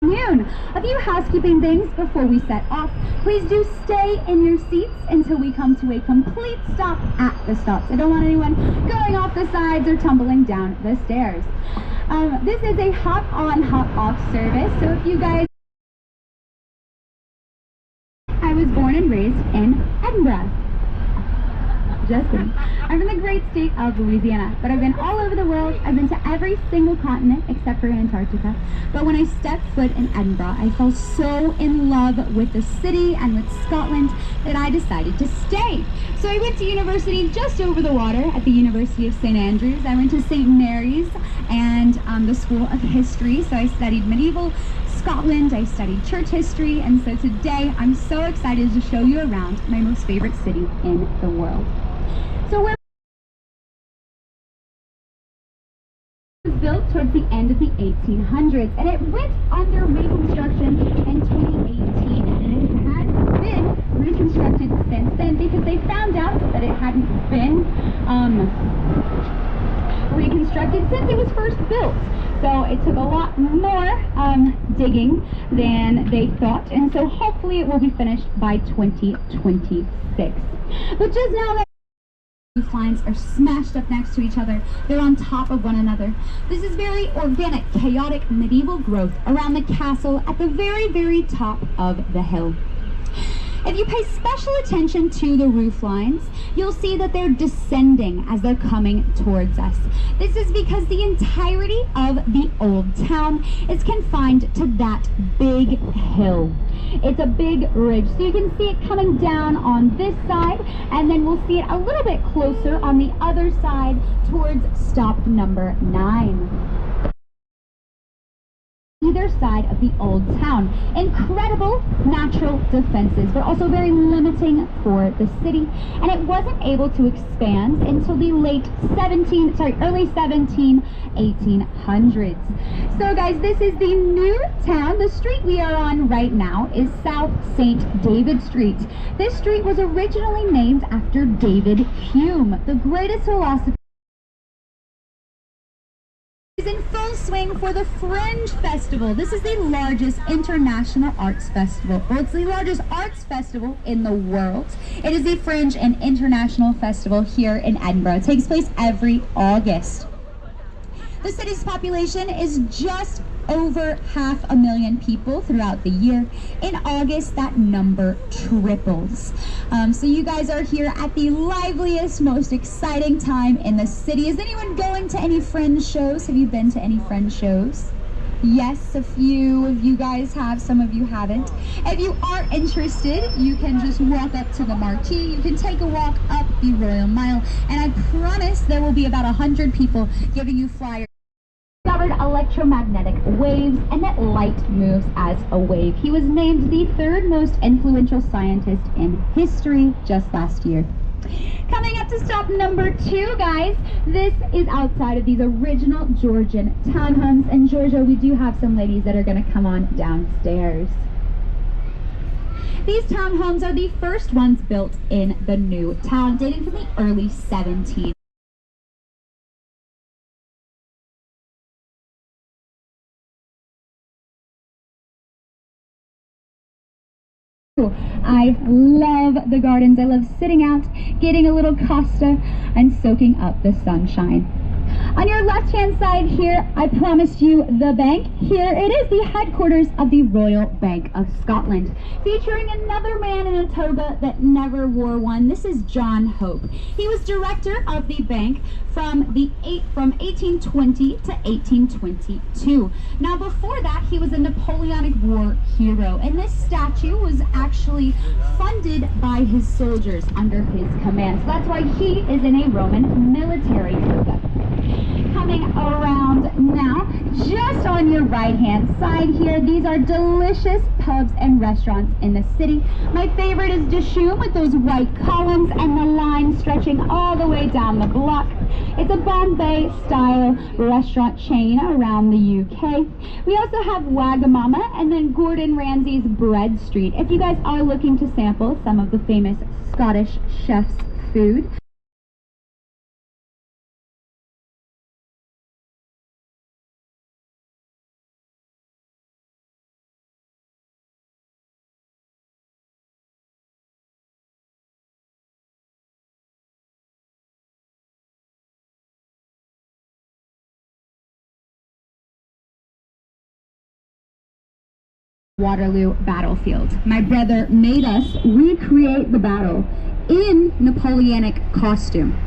Noon. A few housekeeping things before we set off. Please do stay in your seats until we come to a complete stop at the stops. I don't want anyone going off the sides or tumbling down the stairs. This is a hop on, hop off service. So if you guys... I was born and raised in Edinburgh. Just kidding. I'm from the great state of Louisiana, but I've been all over the world. I've been to every single continent except for Antarctica. But when I stepped foot in Edinburgh, I fell so in love with the city and with Scotland that I decided to stay. So I went to university just over the water at the University of St. Andrews. I went to St. Mary's and the School of History. So I studied medieval Scotland, I studied church history, and so today I'm so excited to show you around my most favorite city in the world. So where it was built towards the end of the 1800s, and it went under reconstruction in 2018, and it had been reconstructed since then because they found out that it hadn't been reconstructed since it was first built. So it took a lot more digging than they thought, and so hopefully it will be finished by 2026. But just now that these lines are smashed up next to each other, they're on top of one another. This is very organic, chaotic medieval growth around the castle at the very, very top of the hill. If you pay special attention to the roof lines, you'll see that they're descending as they're coming towards us. This is because the entirety of the old town is confined to that big hill. It's a big ridge, so you can see it coming down on this side, and then we'll see it a little bit closer on the other side towards stop number 9. Either side of the old town. Incredible natural defenses, but also very limiting for the city. And it wasn't able to expand until the early 1800s. So guys, this is the new town. The street we are on right now is South St. David Street. This street was originally named after David Hume, the greatest philosopher. In full swing for the Fringe Festival. This is the largest international arts festival. Well, it's the largest arts festival in the world. It is the Fringe and International Festival here in Edinburgh. It takes place every August. The city's population is just over 500,000 people throughout the year. In August, that number triples. So you guys are here at the liveliest, most exciting time in the city. Is anyone going to any Fringe shows? Have you been to any Fringe shows? Yes, a few of you guys have, some of you haven't. If you are interested, you can just walk up to the marquee. You can take a walk up the Royal Mile, and I promise there will be about 100 people giving you flyers. Discovered electromagnetic waves and that light moves as a wave. He was named the 3rd most influential scientist in history just last year. Coming up to stop number 2, guys, this is outside of these original Georgian townhomes. And Georgia, we do have some ladies that are going to come on downstairs. These townhomes are the first ones built in the new town, dating from the early 1700s. I love the gardens. I love sitting out, getting a little Costa, and soaking up the sunshine. On your left-hand side here, I promised you the bank. Here it is, the headquarters of the Royal Bank of Scotland, featuring another man in a toga that never wore one. This is John Hope. He was director of the bank from 1820 to 1822. Now before that, he was a Napoleonic War hero, and this statue was actually funded by his soldiers under his command. So that's why he is in a Roman military toga. Coming around now, just on your right-hand side here, these are delicious pubs and restaurants in the city. My favorite is Dishoom with those white columns and the line stretching all the way down the block. It's a Bombay-style restaurant chain around the UK. We also have Wagamama and then Gordon Ramsay's Bread Street, if you guys are looking to sample some of the famous Scottish chef's food. Waterloo battlefield. My brother made us recreate the battle in Napoleonic costume.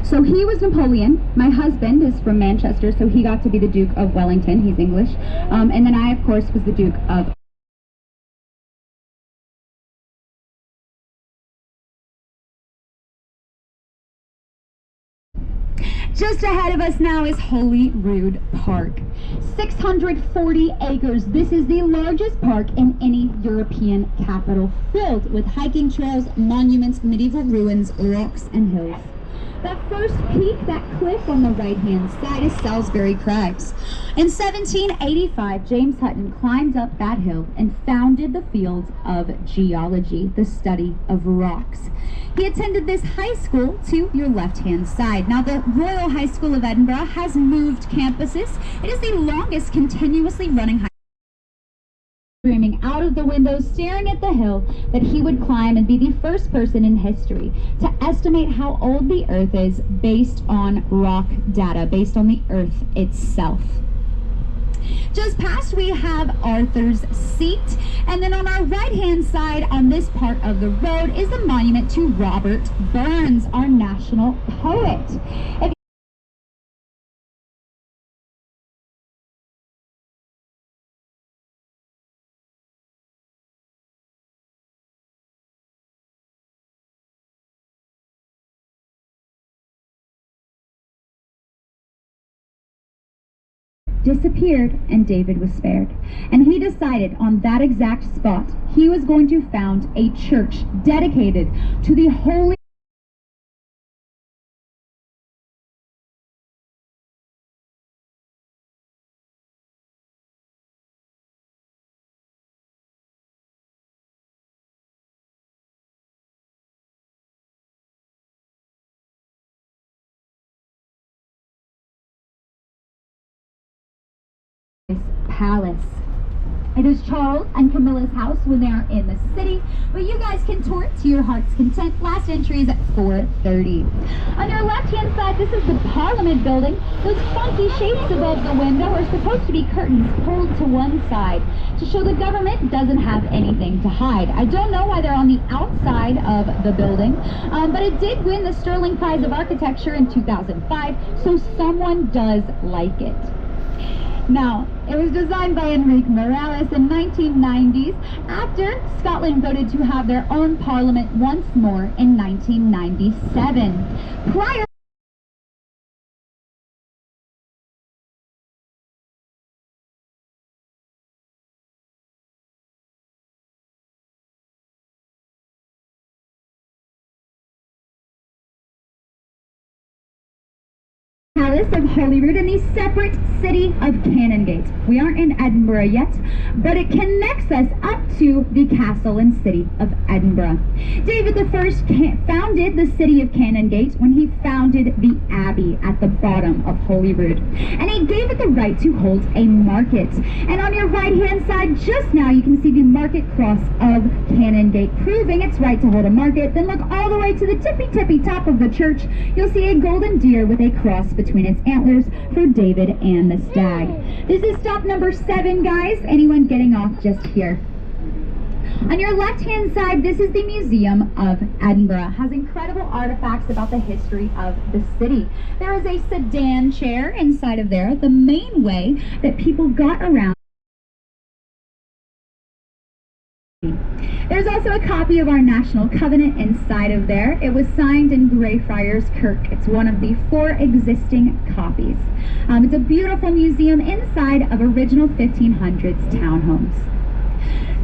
So he was Napoleon. My husband is from Manchester, so he got to be the Duke of Wellington. He's English. And then I, of course, was the Duke of... Just ahead of us now is Holyrood Park. 640 acres. This is the largest park in any European capital, filled with hiking trails, monuments, medieval ruins, rocks, and hills. That first peak, that cliff on the right-hand side, is Salisbury Crags. In 1785, James Hutton climbed up that hill and founded the field of geology, the study of rocks. He attended this high school to your left-hand side. Now, the Royal High School of Edinburgh has moved campuses. It is the longest continuously running high school. Screaming out of the window, staring at the hill that he would climb and be the first person in history to estimate how old the Earth is based on rock data, based on the Earth itself. Just past we have Arthur's Seat, and then on our right-hand side on this part of the road is the monument to Robert Burns, our national poet. Disappeared, and David was spared. And he decided on that exact spot he was going to found a church dedicated to the Holy Palace. It is Charles and Camilla's house when they are in the city, but you guys can tour it to your heart's content. Last entry is at 4:30. On your left-hand side, this is the Parliament building. Those funky shapes above the window are supposed to be curtains pulled to one side to show the government doesn't have anything to hide. I don't know why they're on the outside of the building, but it did win the Sterling Prize of Architecture in 2005, so someone does like it. Now, it was designed by Enrique Morales in 1990s after Scotland voted to have their own parliament once more in 1997. Prior Palace of Holyrood in the separate city of Canongate. We aren't in Edinburgh yet, but it connects us up to the castle and city of Edinburgh. David I founded the city of Canongate when he founded the abbey at the bottom of Holyrood, and he gave it the right to hold a market. And on your right-hand side, just now, you can see the market cross of Canongate, proving its right to hold a market. Then look all the way to the tippy top of the church. You'll see a golden deer with a cross between its antlers for David and the stag. This is stop number 7, guys. Anyone getting off just here? On your left-hand side, this is the Museum of Edinburgh. It has incredible artifacts about the history of the city. There is a sedan chair inside of there, the main way that people got around. There's also a copy of our National Covenant inside of there. It was signed in Greyfriars Kirk. It's one of the 4 existing copies. It's a beautiful museum inside of original 1500s townhomes.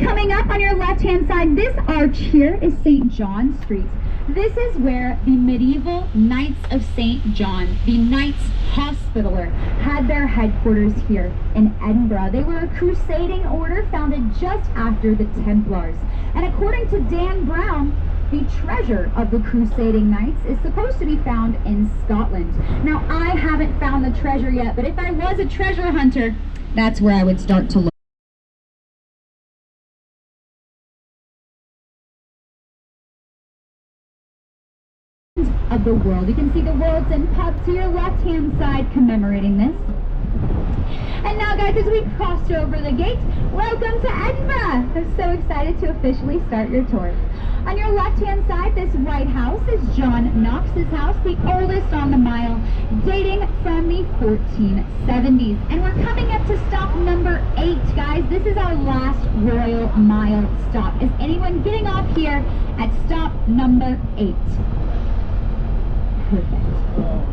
Coming up on your left-hand side, this arch here is St. John Street. This is where the medieval Knights of St. John, the Knights Hospitaller, had their headquarters here in Edinburgh. They were a crusading order founded just after the Templars. And according to Dan Brown, the treasure of the crusading knights is supposed to be found in Scotland. Now, I haven't found the treasure yet, but if I was a treasure hunter, that's where I would start to look. Of the world. You can see the World's End pub to your left-hand side commemorating this. And now, guys, as we crossed over the gate, welcome to Edinburgh. I'm so excited to officially start your tour. On your left-hand side, this White House is John Knox's house, the oldest on the mile, dating from the 1470s. And we're coming up to stop number 8, guys. This is our last Royal Mile stop. Is anyone getting off here at stop number 8? Perfect.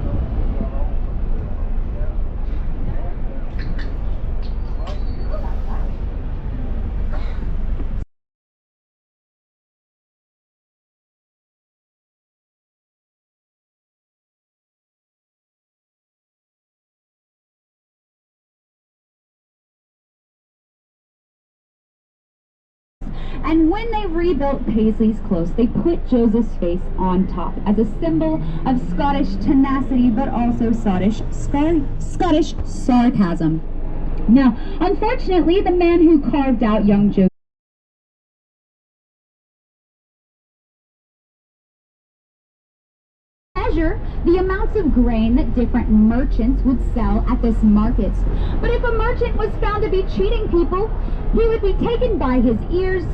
And when they rebuilt Paisley's Close, they put Joseph's face on top as a symbol of Scottish tenacity, but also Scottish sarcasm. Now, unfortunately, the man who carved out young Joseph measure the amounts of grain that different merchants would sell at this market. But if a merchant was found to be cheating people, he would be taken by his ears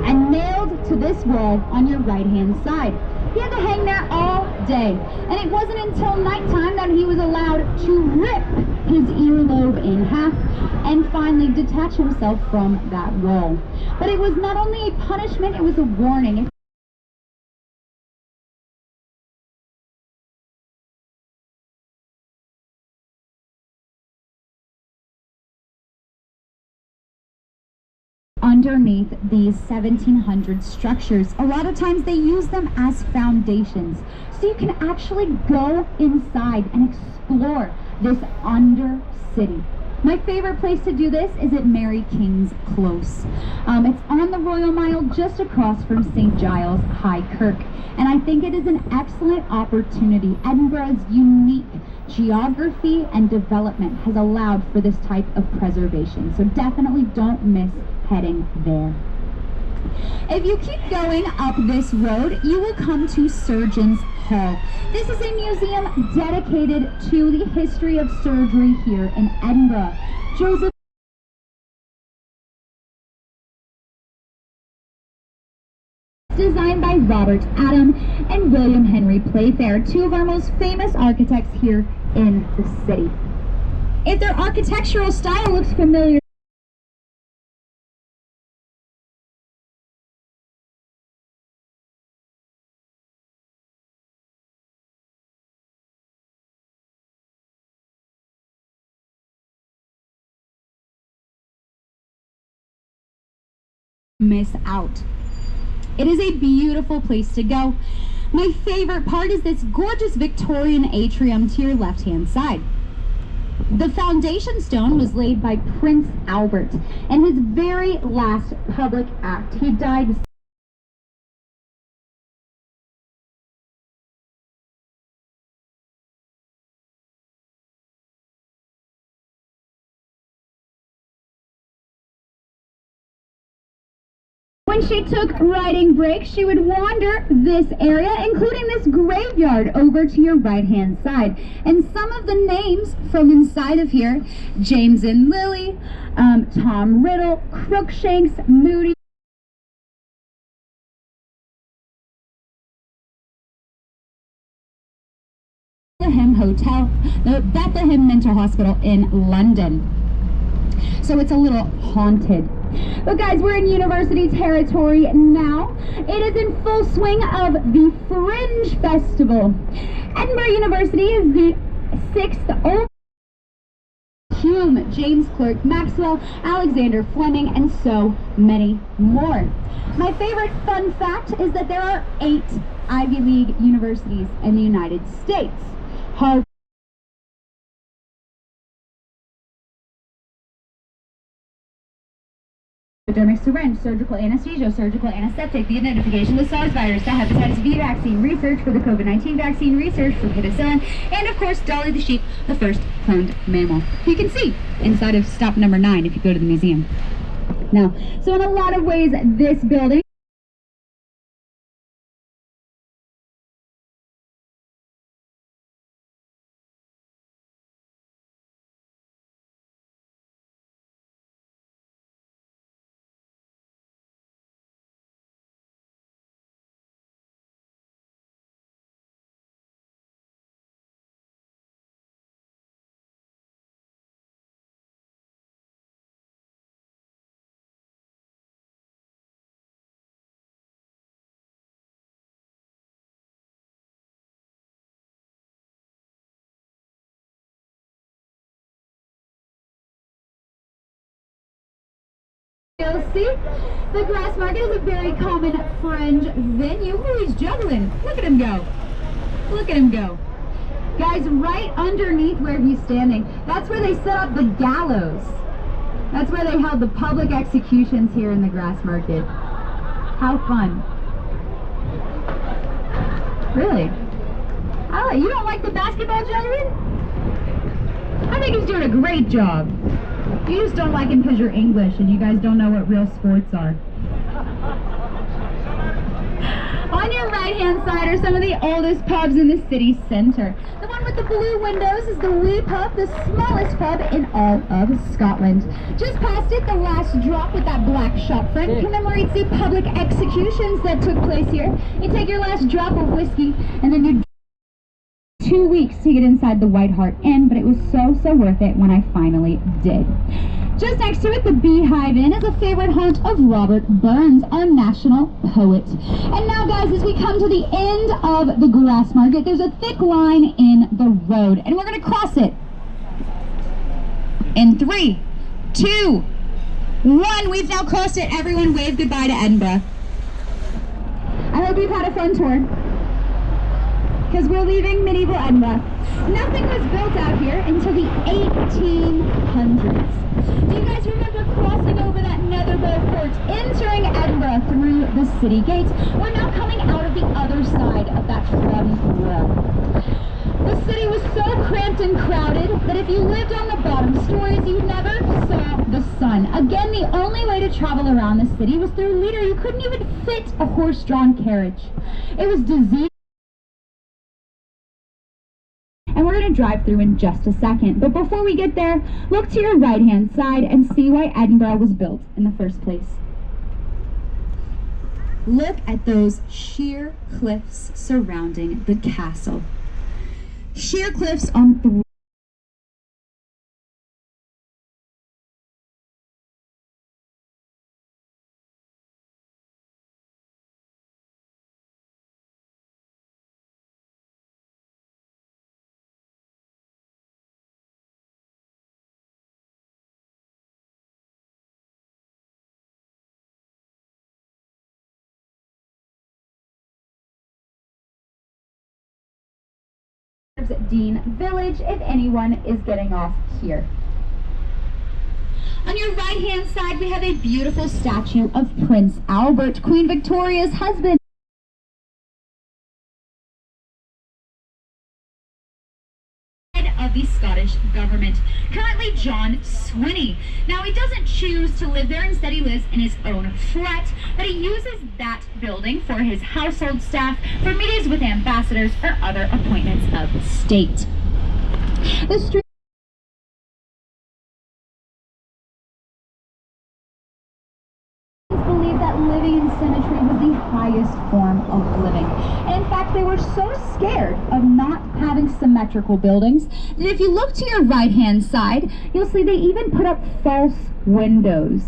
and nailed to this wall on your right-hand side. He had to hang there all day, and it wasn't until nighttime that he was allowed to rip his earlobe in half and finally detach himself from that wall. But it was not only a punishment, it was a warning. Underneath these 1700 structures, a lot of times they use them as foundations, so you can actually go inside and explore this under city. My favorite place to do this is at Mary King's Close. It's on the Royal Mile just across from St. Giles High Kirk, and I think it is an excellent opportunity. Edinburgh's unique geography and development has allowed for this type of preservation, so definitely don't miss heading there. If you keep going up this road, you will come to Surgeons Hall. This is a museum dedicated to the history of surgery here in Edinburgh. Joseph designed by Robert Adam and William Henry Playfair, two of our most famous architects here in the city. If their architectural style looks familiar, miss out. It is a beautiful place to go. My favorite part is this gorgeous Victorian atrium to your left-hand side. The foundation stone was laid by Prince Albert in his very last public act. He died when she took riding breaks. She would wander this area, including this graveyard over to your right-hand side. And some of the names from inside of here: James and Lily, Tom Riddle, Crookshanks, Moody, Bethlehem Hotel, the Bethlehem Mental Hospital in London. So it's a little haunted. But guys, we're in university territory now. It is in full swing of the Fringe Festival. Edinburgh University is the 6th oldest. Hume, James Clerk Maxwell, Alexander Fleming, and so many more. My favorite fun fact is that there are 8 Ivy League universities in the United States. Harvard, hypodermic syringe, surgical anesthesia, surgical antiseptic, the identification of the SARS virus, the hepatitis B vaccine, research for the COVID-19 vaccine, research for penicillin, and of course Dolly the sheep, the first cloned mammal. You can see inside of stop number 9 if you go to the museum. Now, so in a lot of ways, this building You'll see, the grass market is a very common fringe venue. Oh, he's juggling. Look at him go. Look at him go. Guys, right underneath where he's standing, that's where they set up the gallows. That's where they held the public executions here in the grass market. How fun. Really? Oh, you don't like the basketball juggling? I think he's doing a great job. You just don't like him because you're English and you guys don't know what real sports are. On your right-hand side are some of the oldest pubs in the city center. The one with the blue windows is the Wee Pub, the smallest pub in all of Scotland. Just past it, the last drop with that black shop front commemorates the public executions that took place here. You take your last drop of whiskey and then you 2 weeks to get inside the White Hart Inn, but it was so worth it when I finally did. Just next to it, the Beehive Inn is a favorite haunt of Robert Burns, our national poet. And now, guys, as we come to the end of the grass market, there's a thick line in the road, and we're going to cross it. In 3, 2, 1, we've now crossed it. Everyone wave goodbye to Edinburgh. I hope you've had a fun tour, because we're leaving medieval Edinburgh. Nothing was built out here until the 1800s. Do you guys remember crossing over that Netherbow Port, entering Edinburgh through the city gates? We're now coming out of the other side of that front row. The city was so cramped and crowded that if you lived on the bottom stories, you never saw the sun. Again, the only way to travel around the city was through Leader. You couldn't even fit a horse-drawn carriage. It was disease. And we're going to drive through in just a second. But before we get there, look to your right-hand side and see why Edinburgh was built in the first place. Look at those sheer cliffs surrounding the castle. Sheer cliffs on 3. Dean Village, if anyone is getting off here. On your right-hand side, we have a beautiful statue of Prince Albert, Queen Victoria's husband. Of the Scottish government. Currently John Swinney. Now he doesn't choose to live there, instead he lives in his own flat, but he uses that building for his household staff, for meetings with ambassadors or other appointments of state. The street believed that living in symmetry was the highest form of living. And in fact, they were so scared of not having symmetrical buildings that if you look to your right-hand side, you'll see they even put up false windows.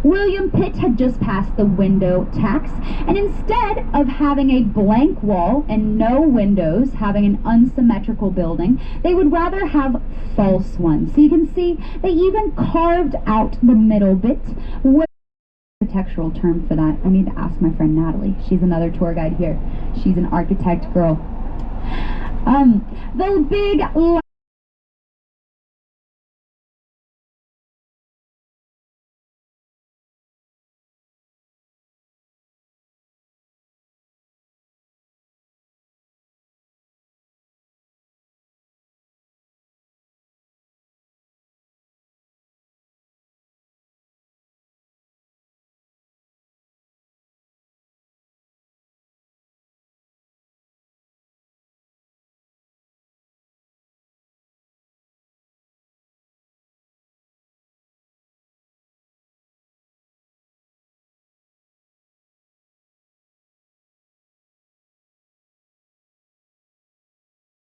William Pitt had just passed the window tax, and instead of having a blank wall and no windows, having an unsymmetrical building, they would rather have false ones. So you can see they even carved out the middle bit. Architectural term for that. I need to ask my friend Natalie. She's another tour guide here. She's an architect girl. The big